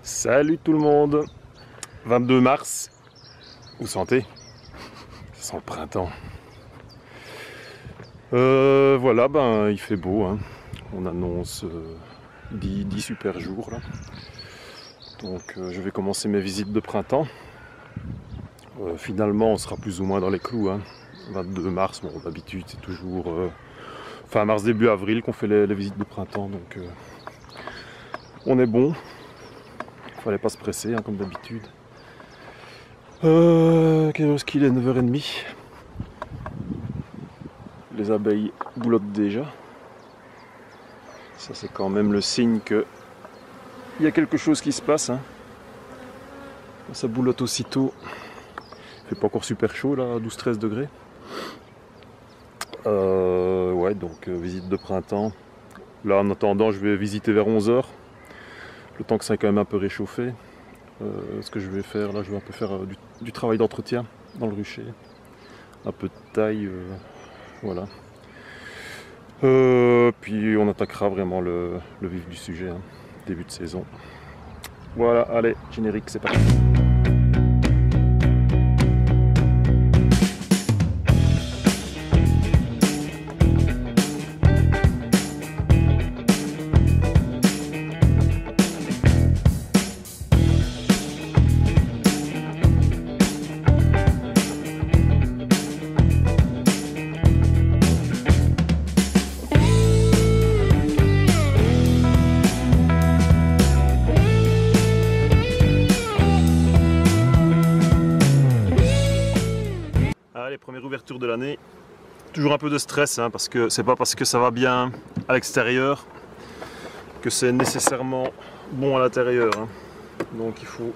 Salut tout le monde. 22 mars. Vous sentez? Ça sent le printemps. Voilà, ben il fait beau, hein. On annonce 10 super jours là. Donc je vais commencer mes visites de printemps. Finalement on sera plus ou moins dans les clous, hein. 22 mars, bon d'habitude c'est toujours fin mars début avril qu'on fait les visites de printemps, donc on est bon. Fallait pas se presser, hein, comme d'habitude. Quelle heure qu'il est? 9h30. Les abeilles boulottent déjà. Ça c'est quand même le signe que il y a quelque chose qui se passe, hein. Ça boulotte aussitôt. Il fait pas encore super chaud là, 12-13 degrés. Ouais, donc visite de printemps. Là en attendant je vais visiter vers 11h. Le temps que ça est quand même un peu réchauffé. Ce que je vais faire là, je vais un peu faire du travail d'entretien dans le rucher. Un peu de taille, voilà. Puis on attaquera vraiment le vif du sujet, hein. Début de saison. Voilà, allez, générique, c'est parti. Allez, première ouverture de l'année. Toujours un peu de stress, hein, parce que c'est pas parce que ça va bien à l'extérieur que c'est nécessairement bon à l'intérieur, hein. Donc il faut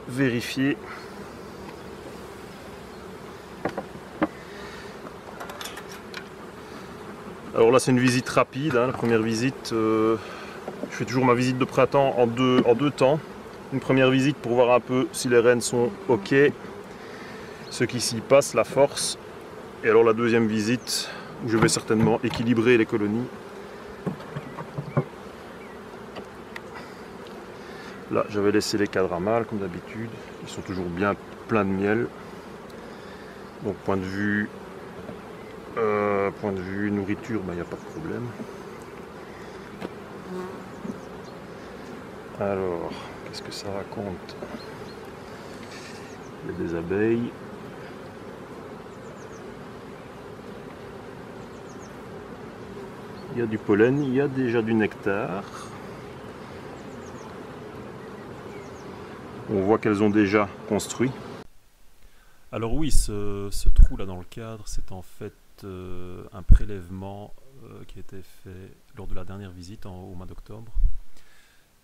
vérifier. Alors là c'est une visite rapide, hein, la première visite. Je fais toujours ma visite de printemps en deux temps. Une première visite pour voir un peu si les reines sont ok, ce qui s'y passe, la force. Et alors la deuxième visite où je vais certainement équilibrer les colonies. Là j'avais laissé les cadres à mâles comme d'habitude, ils sont toujours bien pleins de miel. Donc point de vue nourriture, il n'y a pas de problème. Alors, qu'est-ce que ça raconte? Il y a des abeilles. Il y a du pollen, il y a déjà du nectar. On voit qu'elles ont déjà construit. Alors oui, ce trou là dans le cadre, c'est en fait un prélèvement qui a été fait lors de la dernière visite au mois d'octobre.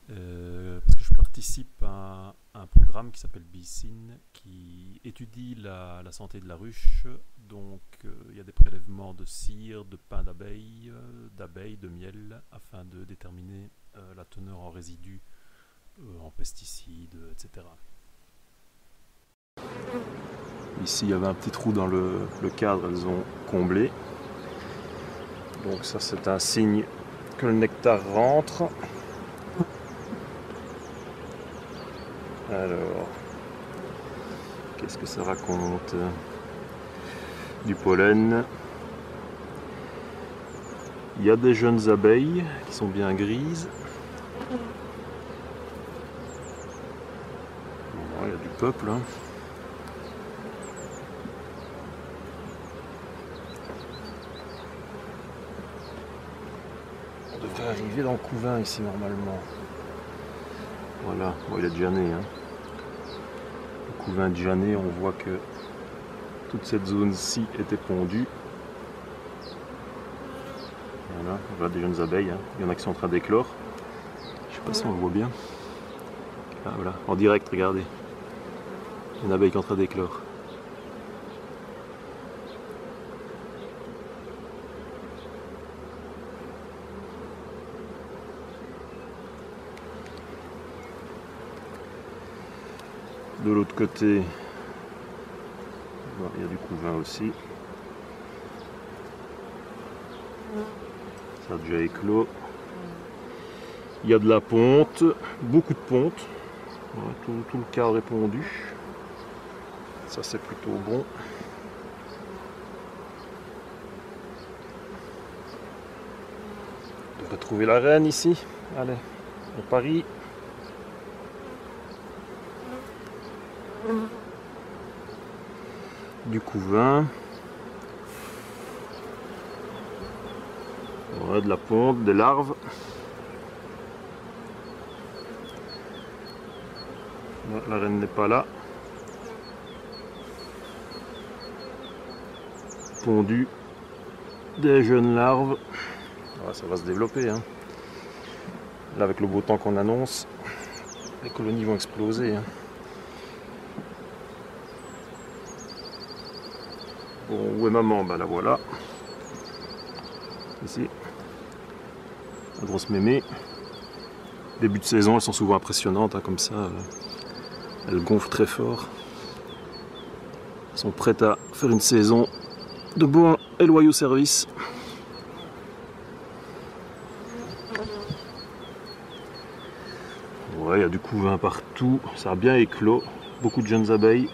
Parce que je participe à un programme qui s'appelle BeeSyn, qui étudie la santé de la ruche. Donc il y a des prélèvements de cire, de pain d'abeilles, de miel, afin de déterminer la teneur en résidus, en pesticides, etc. Ici il y avait un petit trou dans le cadre, elles ont comblé. Donc ça c'est un signe que le nectar rentre. Alors, qu'est-ce que ça raconte? Du pollen. Il y a des jeunes abeilles qui sont bien grises. Bon, il y a du peuple, hein. On devrait arriver dans le couvain ici normalement. Voilà, bon, il est déjà né, hein. Le couvain déjà né, on voit que toute cette zone-ci était pondue. Voilà des jeunes abeilles, hein. Il y en a qui sont en train d'éclore. Je sais pas si on le voit bien. Ah voilà, en direct, regardez. Il y a une abeille qui est en train d'éclore. De l'autre côté, il y a du couvain aussi. Ça a déjà éclos. Il y a de la ponte, beaucoup de ponte. Voilà, tout le cadre est pondu. Ça c'est plutôt bon. On devrait trouver la reine ici. Allez, on parie. Du couvain. Ouais, de la ponte, des larves. Ouais, la reine n'est pas là. Pondu. Des jeunes larves. Ouais, ça va se développer. Hein. Là, avec le beau temps qu'on annonce, les colonies vont exploser. Hein. Bon, où est maman? Ben la voilà. Ici. La grosse mémé. Début de saison, elles sont souvent impressionnantes, hein, comme ça. Elles gonflent très fort. Elles sont prêtes à faire une saison de bons et loyaux services. Ouais, il y a du couvain partout. Ça a bien éclos. Beaucoup de jeunes abeilles.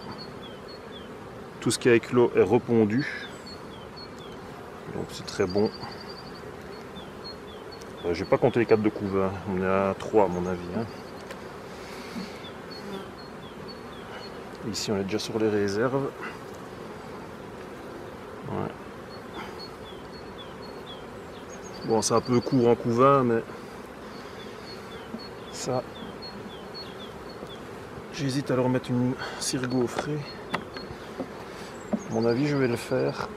Tout ce qui a éclos est repondu. Donc c'est très bon. Je vais pas compter les 4 de couvain. On est à 3 à mon avis. Hein. Ici on est déjà sur les réserves. Ouais. Bon, c'est un peu court en couvain, mais ça, j'hésite à leur mettre une cire gaufrée. À mon avis, je vais le faire.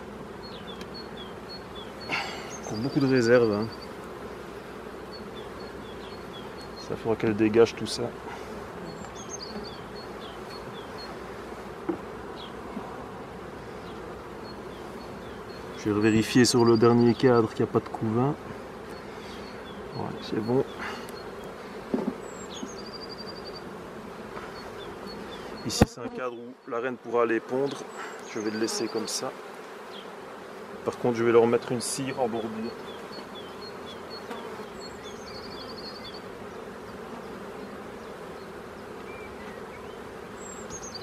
Pour beaucoup de réserves. Hein. Ça faudra qu'elle dégage tout ça. Je vais vérifier sur le dernier cadre qu'il n'y a pas de couvain. Ouais, c'est bon. Ici c'est un cadre où la reine pourra aller pondre. Je vais le laisser comme ça. Par contre je vais leur mettre une cire en bordure.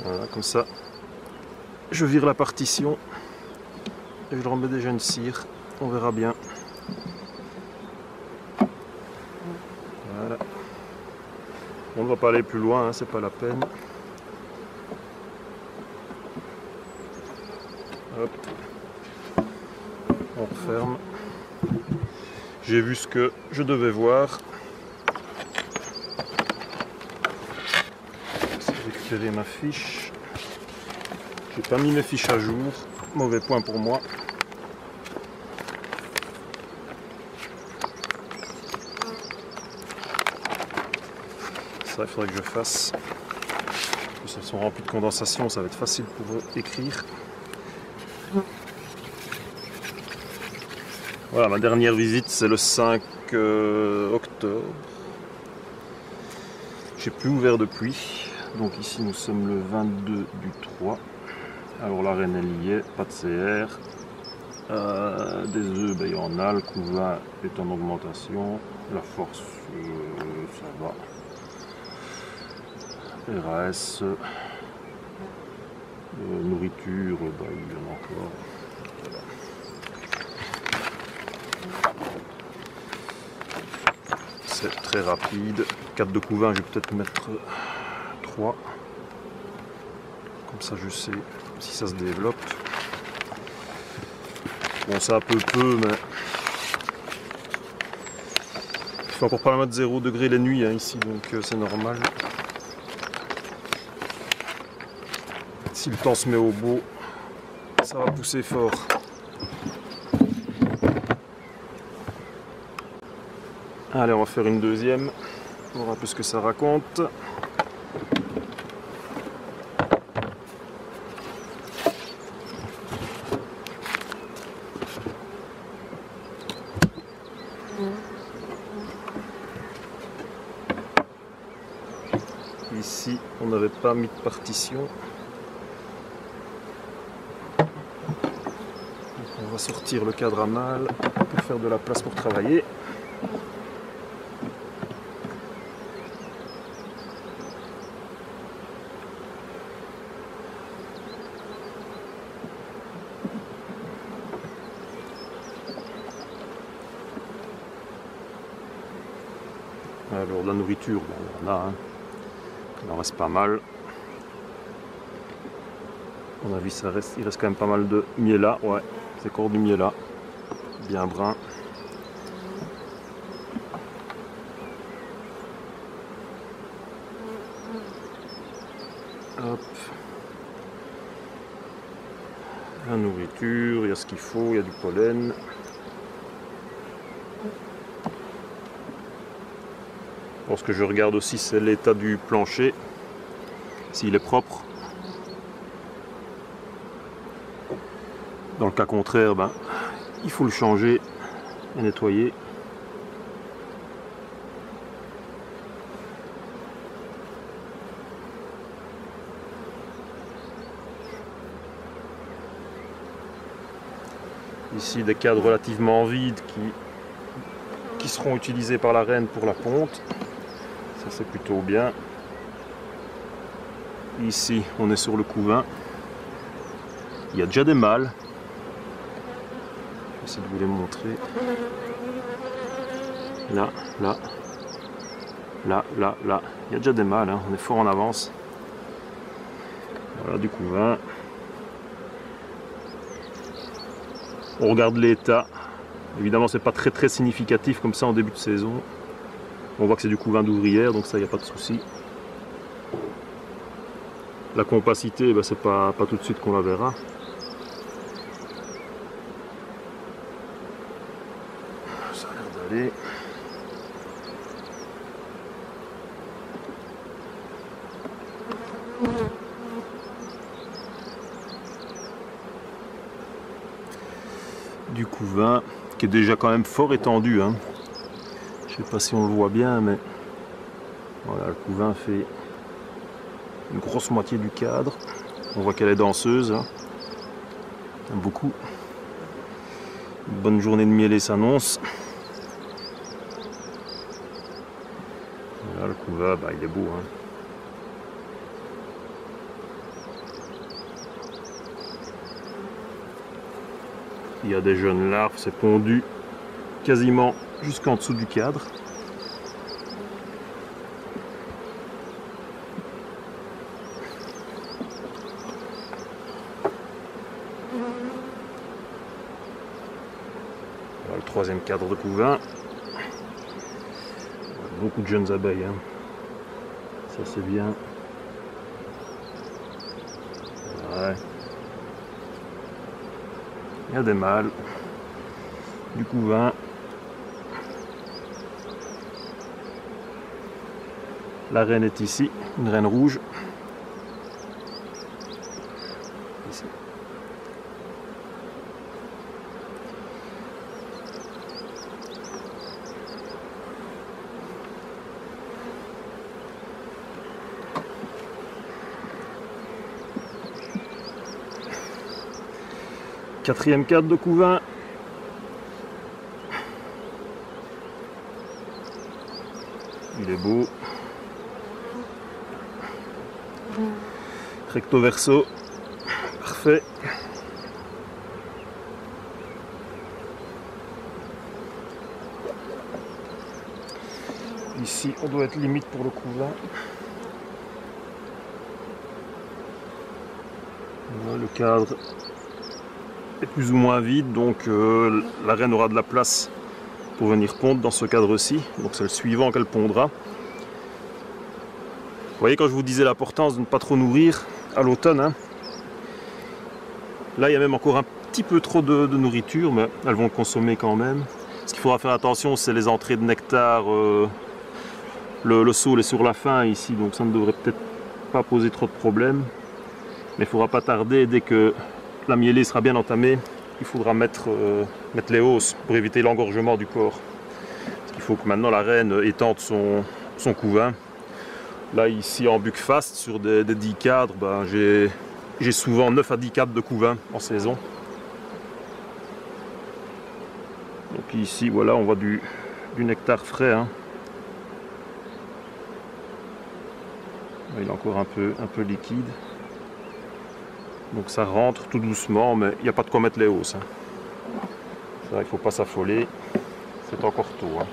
Voilà, comme ça. Je vire la partition. Et je leur mets déjà une cire. On verra bien. Voilà. On ne va pas aller plus loin, hein, c'est pas la peine. Hop. On referme. J'ai vu ce que je devais voir. Je vais récupérer ma fiche. J'ai pas mis mes fiches à jour. Mauvais point pour moi. Ça, il faudrait que je fasse. En plus, elles sont remplies de condensation, ça va être facile pour eux écrire. Voilà, ma dernière visite, c'est le 5 octobre. J'ai plus ouvert depuis. Donc ici, nous sommes le 22 du 3. Alors la reine, elle y est, pas de CR. Des œufs, ben, il y en a. Le couvain est en augmentation. La force, ça va. RAS. Nourriture, ben, il y en a encore. Voilà. C'est très rapide. 4 de couvain, je vais peut-être mettre 3. Comme ça, je sais si ça se développe. Bon, c'est un peu mais il faut encore pas la mettre 0 degré les nuits hein, ici, donc c'est normal. Si le temps se met au beau, ça va pousser fort. Allez, on va faire une deuxième. On verra un peu ce que ça raconte. Ici, on n'avait pas mis de partition. Donc on va sortir le cadre à mâle pour faire de la place pour travailler. Alors de la nourriture, bon, il y en a, hein. Il en reste pas mal. À mon avis, il reste quand même pas mal de miela. Ouais, c'est encore du miela. Bien brun. Hop. La nourriture, il y a ce qu'il faut, il y a du pollen. Bon, ce que je regarde aussi, c'est l'état du plancher, s'il est propre. Dans le cas contraire, ben, il faut le changer et nettoyer. Ici des cadres relativement vides qui seront utilisés par la reine pour la ponte. Ça c'est plutôt bien. Ici on est sur le couvain. Il y a déjà des mâles. Je vais essayer de vous les montrer. Là, là, là, là, là. Il y a déjà des mâles, hein. On est fort en avance. Voilà du couvain. On regarde l'état. Évidemment, c'est pas très significatif comme ça en début de saison. On voit que c'est du couvain d'ouvrière, donc ça, il n'y a pas de souci. La compacité, ben, c'est pas tout de suite qu'on la verra. Ça a l'air d'aller. Du couvain qui est déjà quand même fort étendu, hein. Je sais pas si on le voit bien, mais voilà, le couvain fait une grosse moitié du cadre. On voit qu'elle est danseuse, hein. Beaucoup. Une bonne journée de mielée s'annonce. Voilà, le couvain, bah, il est beau, hein. Il y a des jeunes larves, c'est pondu quasiment jusqu'en dessous du cadre. Voilà le troisième cadre de couvain. Beaucoup de jeunes abeilles, hein. Ça c'est bien. Ouais. Il y a des mâles, du couvain. La reine est ici, une reine rouge. Ici. Quatrième cadre de couvain. Il est beau. Recto verso. Parfait. Ici, on doit être limite pour le couvain. Voilà, le cadre est plus ou moins vide, donc la reine aura de la place pour venir pondre dans ce cadre-ci. Donc c'est le suivant qu'elle pondra. Vous voyez, quand je vous disais l'importance de ne pas trop nourrir à l'automne, hein, là il y a même encore un petit peu trop de nourriture, mais elles vont le consommer quand même. Ce qu'il faudra faire attention, c'est les entrées de nectar. Le saule est sur la fin ici, donc ça ne devrait peut-être pas poser trop de problèmes. Mais il ne faudra pas tarder, dès que la mielée sera bien entamée, il faudra mettre les hausses pour éviter l'engorgement du corps. Parce qu'il faut que maintenant la reine étende son couvain. Là ici en Buckfast, sur des 10 cadres, ben, j'ai souvent 9 à 10 cadres de couvain en saison. Donc ici voilà, on voit du nectar frais, hein. Il est encore un peu liquide. Donc ça rentre tout doucement, mais il n'y a pas de quoi mettre les hausses, hein. Ça, il ne faut pas s'affoler. C'est encore tôt, hein.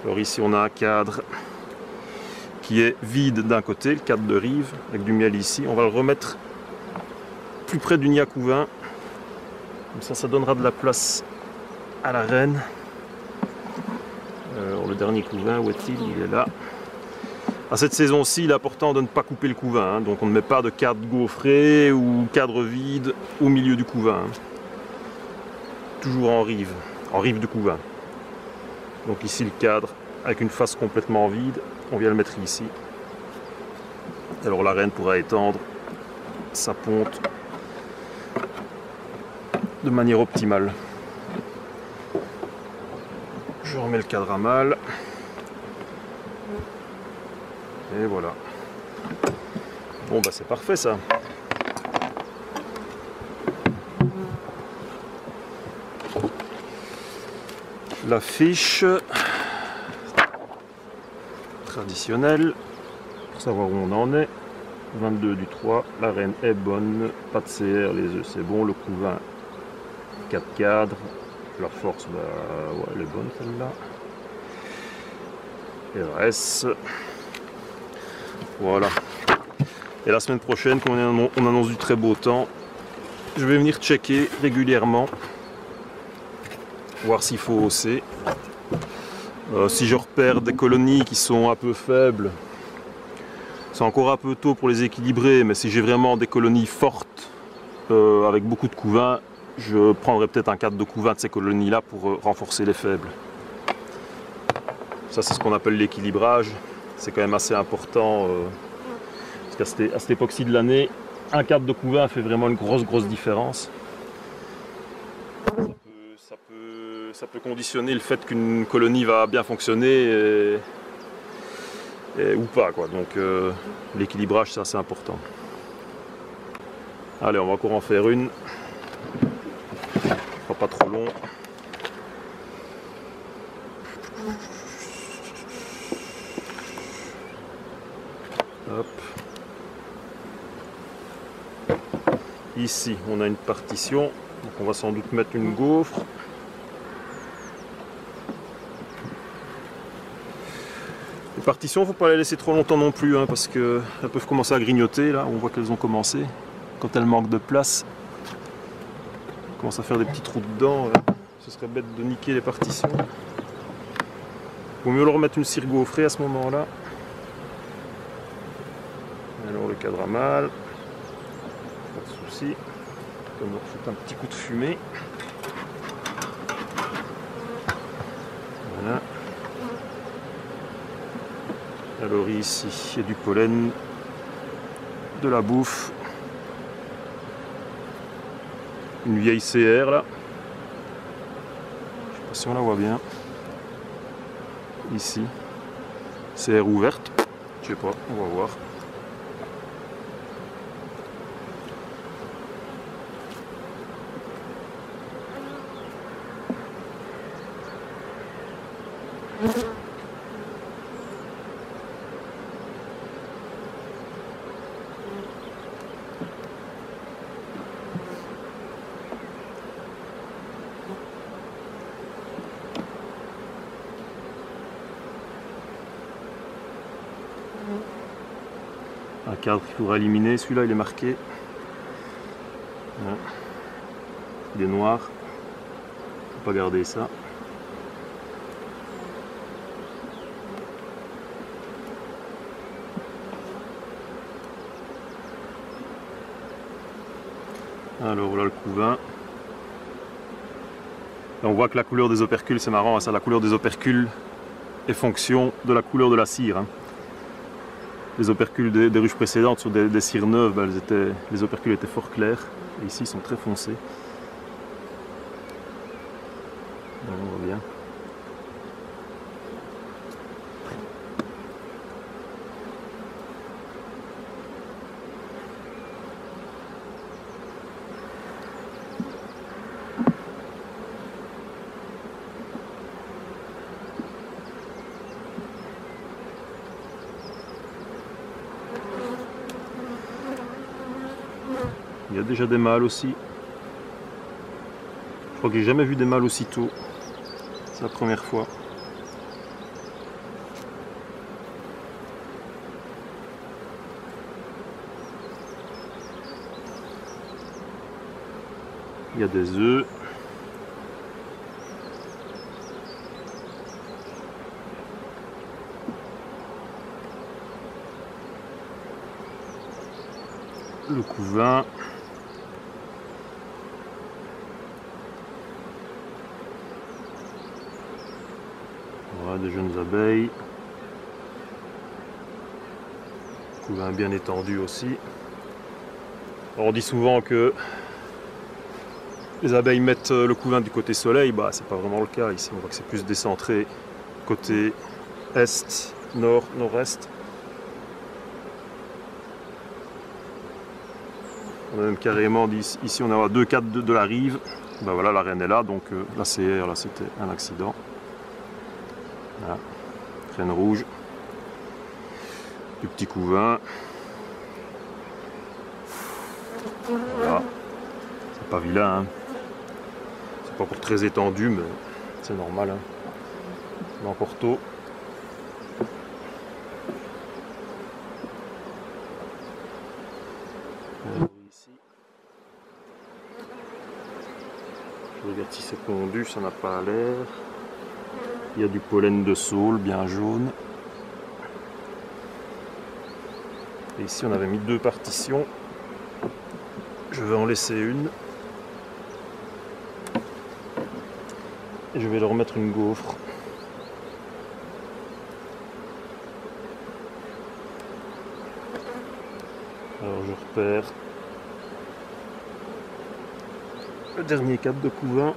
Alors ici on a un cadre qui est vide d'un côté, le cadre de rive, avec du miel ici. On va le remettre plus près du nid à couvain. Comme ça donnera de la place à la reine. Alors le dernier couvain, où est-il? Il est là. À cette saison-ci, il est important de ne pas couper le couvain. Donc on ne met pas de cadre gaufré ou cadre vide au milieu du couvain. Toujours en rive de couvain. Donc ici le cadre avec une face complètement vide, on vient le mettre ici. Alors la reine pourra étendre sa ponte de manière optimale. Je remets le cadre à mal. Et voilà. Bon bah c'est parfait ça. La fiche traditionnelle pour savoir où on en est. 22 du 3, la reine est bonne, pas de CR, les œufs c'est bon, le couvain 4 cadres, la force bah ouais, elle est bonne celle-là. RS. Voilà. Et la semaine prochaine, quand on annonce du très beau temps, je vais venir checker régulièrement, voir s'il faut hausser. Si je repère des colonies qui sont un peu faibles, c'est encore un peu tôt pour les équilibrer, mais si j'ai vraiment des colonies fortes, avec beaucoup de couvains, je prendrai peut-être un cadre de couvain de ces colonies-là pour renforcer les faibles. Ça c'est ce qu'on appelle l'équilibrage. C'est quand même assez important, parce qu'à cette époque-ci de l'année, un cadre de couvain fait vraiment une grosse différence. Ça peut conditionner le fait qu'une colonie va bien fonctionner ou pas, quoi. Donc l'équilibrage c'est assez important. Allez, on va encore en faire une. Ce sera pas trop long. Hop. Ici on a une partition, donc on va sans doute mettre une gaufre. Les partitions, il ne faut pas les laisser trop longtemps non plus, hein, parce qu'elles peuvent commencer à grignoter. Là, on voit qu'elles ont commencé. Quand elles manquent de place, elles commencent à faire des petits trous dedans. Ce serait bête de niquer les partitions. Il vaut mieux leur remettre une cire gaufrée à ce moment-là. Alors le cadre à mal. Pas de souci. On leur fout un petit coup de fumée. Voilà. Alors ici, il y a du pollen, de la bouffe, une vieille CR là, je sais pas si on la voit bien, ici, CR ouverte, je sais pas, on va voir. Un cadre qu'il faudra éliminer, celui-là il est marqué. Voilà. Il est noir, faut pas garder ça. Alors voilà le couvain. Là, on voit que la couleur des opercules, c'est marrant, hein, ça, la couleur des opercules est fonction de la couleur de la cire. Hein. Les opercules des ruches précédentes sur des cires neuves, ben, les opercules étaient fort clairs. Et ici, ils sont très foncés. On voit bien. Il y a déjà des mâles aussi. Je crois que j'ai jamais vu des mâles aussi tôt. C'est la première fois. Il y a des œufs. Le couvain. Voilà, des jeunes abeilles. Couvain bien étendu aussi. Alors, on dit souvent que les abeilles mettent le couvain du côté soleil, bah c'est pas vraiment le cas ici, on voit que c'est plus décentré côté est, nord, nord-est. On a même carrément dit ici on a 2-4 de la rive, bah voilà la reine est là, donc la CR là c'était un accident. Voilà. Reine rouge, du petit couvain. Voilà, c'est pas vilain, hein. C'est pas encore très étendu, mais c'est normal, hein. C'est encore tôt. Ici. Je regarde si c'est pondu, ça n'a pas l'air. Il y a du pollen de saule bien jaune. Et ici on avait mis 2 partitions. Je vais en laisser une. Et je vais leur mettre une gaufre. Alors je repère le dernier cadre de couvain.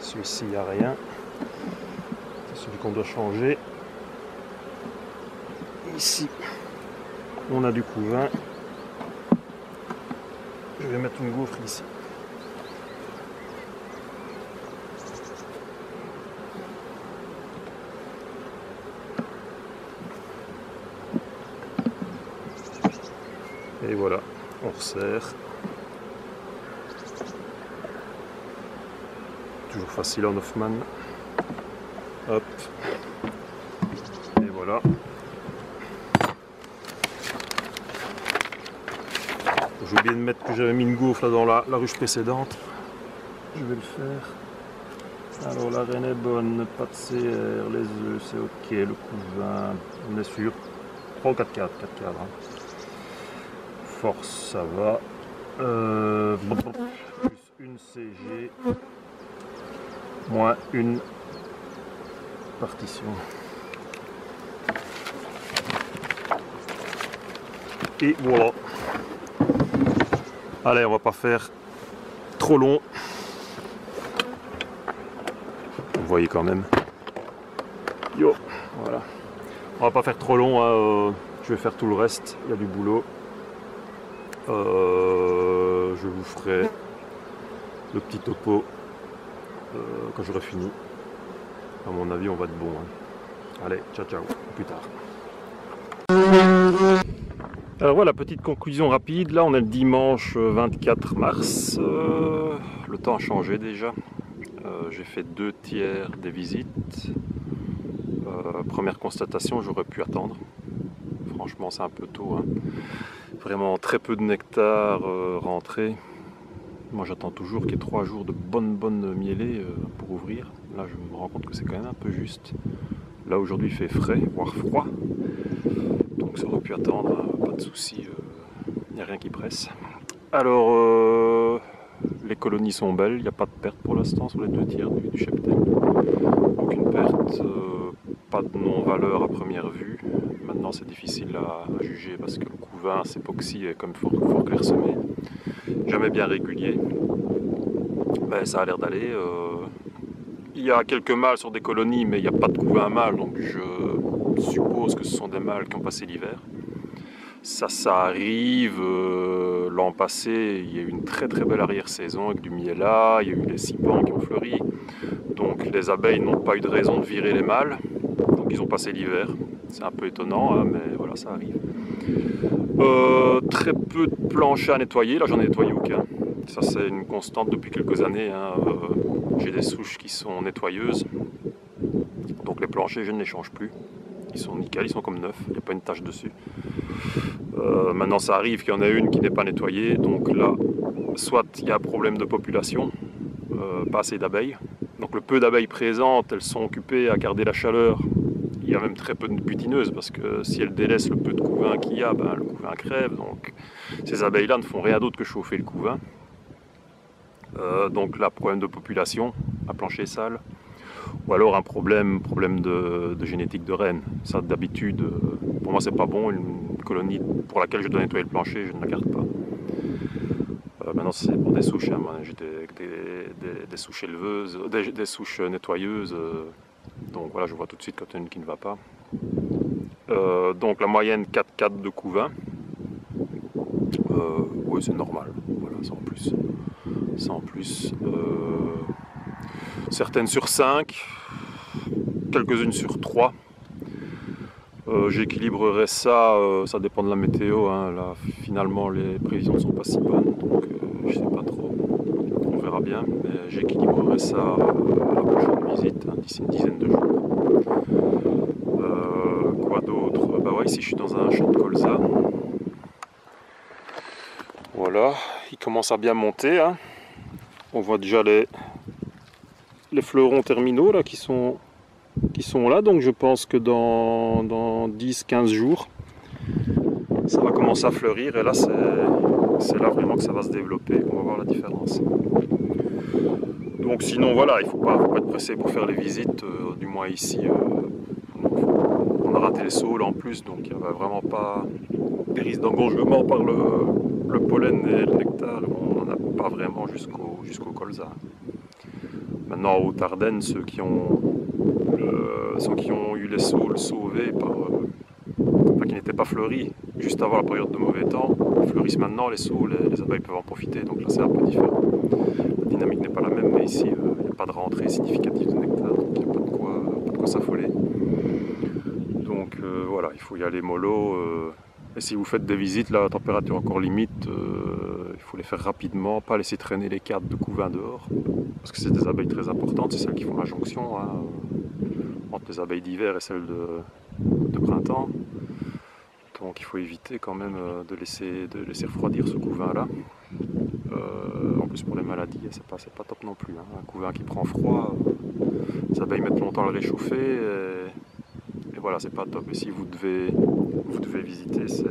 Celui-ci, il n'y a rien. C'est celui qu'on doit changer. Ici, on a du couvain. Je vais mettre une gaufre ici. Et voilà, on resserre. Toujours facile en Hoffman. Hop. Et voilà. J'ai oublié de mettre que j'avais mis une gaufre là dans la ruche précédente. Je vais le faire. Alors la reine est bonne, pas de CR, les œufs c'est ok, le couvain, on est sûr. 3 ou 4 cadres, 4 cadres. Hein. Force ça va. Plus une CG. Moins une partition. Et voilà. Allez, on va pas faire trop long. Vous voyez quand même. Yo, voilà. On va pas faire trop long. Hein, je vais faire tout le reste. Il y a du boulot. Je vous ferai le petit topo quand j'aurai fini. À mon avis, on va être bon. Hein. Allez, ciao, ciao. À plus tard. Alors voilà, petite conclusion rapide. Là, on est le dimanche 24 mars. Le temps a changé déjà. J'ai fait 2 tiers des visites. Première constatation, j'aurais pu attendre. Franchement, c'est un peu tôt. Hein. Vraiment très peu de nectar rentré. Moi, j'attends toujours qu'il y ait 3 jours de bonnes mielées pour ouvrir. Là, je me rends compte que c'est quand même un peu juste. Là, aujourd'hui, il fait frais, voire froid. Donc, ça aurait pu attendre. Pas de souci. Il n'y a rien qui presse. Alors, les colonies sont belles. Il n'y a pas de perte pour l'instant sur les 2 tiers du cheptel. Aucune perte. Pas de non-valeur à première vue. Maintenant, c'est difficile à juger parce que le couvain, c'est époxy et comme fort clairsemé. Jamais bien régulier. Ben, ça a l'air d'aller. Il y a quelques mâles sur des colonies, mais il n'y a pas de couvain mâle, donc je suppose que ce sont des mâles qui ont passé l'hiver. Ça arrive. L'an passé, il y a eu une très belle arrière-saison avec du miella, il y a eu les cipans qui ont fleuri. Donc les abeilles n'ont pas eu de raison de virer les mâles. Donc ils ont passé l'hiver. C'est un peu étonnant, hein, mais voilà, ça arrive. Très peu de planchers à nettoyer. Là, j'en ai nettoyé aucun. Ça, c'est une constante depuis quelques années. Hein. J'ai des souches qui sont nettoyeuses. Donc les planchers, je ne les change plus. Ils sont nickel, ils sont comme neufs, il n'y a pas une tache dessus. Maintenant ça arrive qu'il y en a une qui n'est pas nettoyée, donc là, soit il y a un problème de population, pas assez d'abeilles. Donc le peu d'abeilles présentes, elles sont occupées à garder la chaleur. Il y a même très peu de butineuses parce que si elles délaissent le peu de couvain qu'il y a, ben, le couvain crève. Donc ces abeilles-là ne font rien d'autre que chauffer le couvain. Donc là, problème de population, un plancher sale. Ou alors un problème de génétique de reine. Ça d'habitude, pour moi c'est pas bon. Une colonie pour laquelle je dois nettoyer le plancher, je ne la garde pas. Maintenant c'est pour des souches, hein. J'ai des souches éleveuses, des souches nettoyeuses. Donc voilà, je vois tout de suite quand il y en a une qui ne va pas. Donc la moyenne 4,4 de couvain. Oui, c'est normal, voilà, sans plus. Sans plus. Certaines sur 5, quelques-unes sur 3. J'équilibrerai ça, ça dépend de la météo, hein. Là finalement les prévisions ne sont pas si bonnes, donc je sais pas trop, on verra bien, mais j'équilibrerai ça à la prochaine visite, hein, d'ici une dizaine de jours. Quoi d'autre? Bah ouais, ici je suis dans un champ de colza. Voilà, il commence à bien monter, hein. On voit déjà les fleurons terminaux là qui sont là, donc je pense que dans 10-15 jours ça va commencer à fleurir et là c'est là vraiment que ça va se développer, qu'on va voir la différence. Donc sinon voilà, il ne faut pas être pressé pour faire les visites, du moins ici on a raté les saules en plus, donc il n'y avait vraiment pas des risques d'engorgement par le pollen et le nectar, on n'en a pas vraiment jusqu'au colza. Maintenant en Haute-Ardenne, ceux qui ont eu les saules sauvés qui n'étaient pas fleuris juste avant la période de mauvais temps, fleurissent maintenant les saules et les abeilles peuvent en profiter, donc là c'est un peu différent. La dynamique n'est pas la même, mais ici il n'y a pas de rentrée significative de nectar, donc il n'y a pas de quoi s'affoler. Donc voilà, il faut y aller mollo. Et si vous faites des visites, là, la température encore limite, il faut les faire rapidement, pas laisser traîner les cartes de couvain dehors, parce que c'est des abeilles très importantes, c'est celles qui font la jonction, hein, entre les abeilles d'hiver et celles de printemps. Donc il faut éviter quand même de laisser refroidir ce couvain-là. En plus pour les maladies, c'est pas top non plus, hein. Un couvain qui prend froid, les abeilles mettent longtemps à le réchauffer. Et voilà, c'est pas top. Et si vous devez visiter, c'est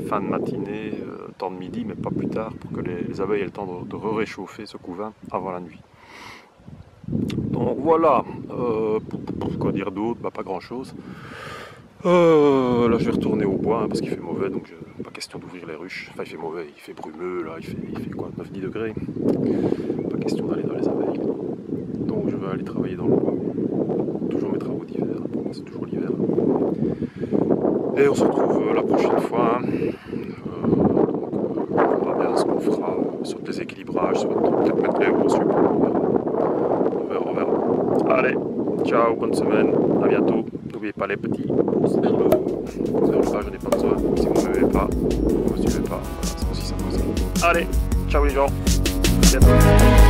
fin de matinée, temps de midi, mais pas plus tard, pour que les abeilles aient le temps de réchauffer ce couvain avant la nuit. Donc voilà, quoi dire d'autre? Bah, pas grand chose. Là je vais retourner au bois, hein, parce qu'il fait mauvais, donc pas question d'ouvrir les ruches. Enfin il fait mauvais, il fait brumeux, là, il fait quoi, 9-10 degrés. Pas question d'aller dans les abeilles. Donc je vais aller travailler dans le bois. Toujours mes travaux d'hiver, pour moi c'est toujours l'hiver. Et on se retrouve la prochaine fois. On verra bien ce qu'on fera sur des équilibrages, sur peut-être mettre les gros support. On verra. Allez, ciao, bonne semaine, à bientôt. N'oubliez pas les petits pouces vers le haut. Vers le bas, je n'ai pas besoin. Si vous ne m'aimez pas, vous ne me suivez pas. Voilà, ça aussi ça pose. Allez, ciao les gens. À bientôt.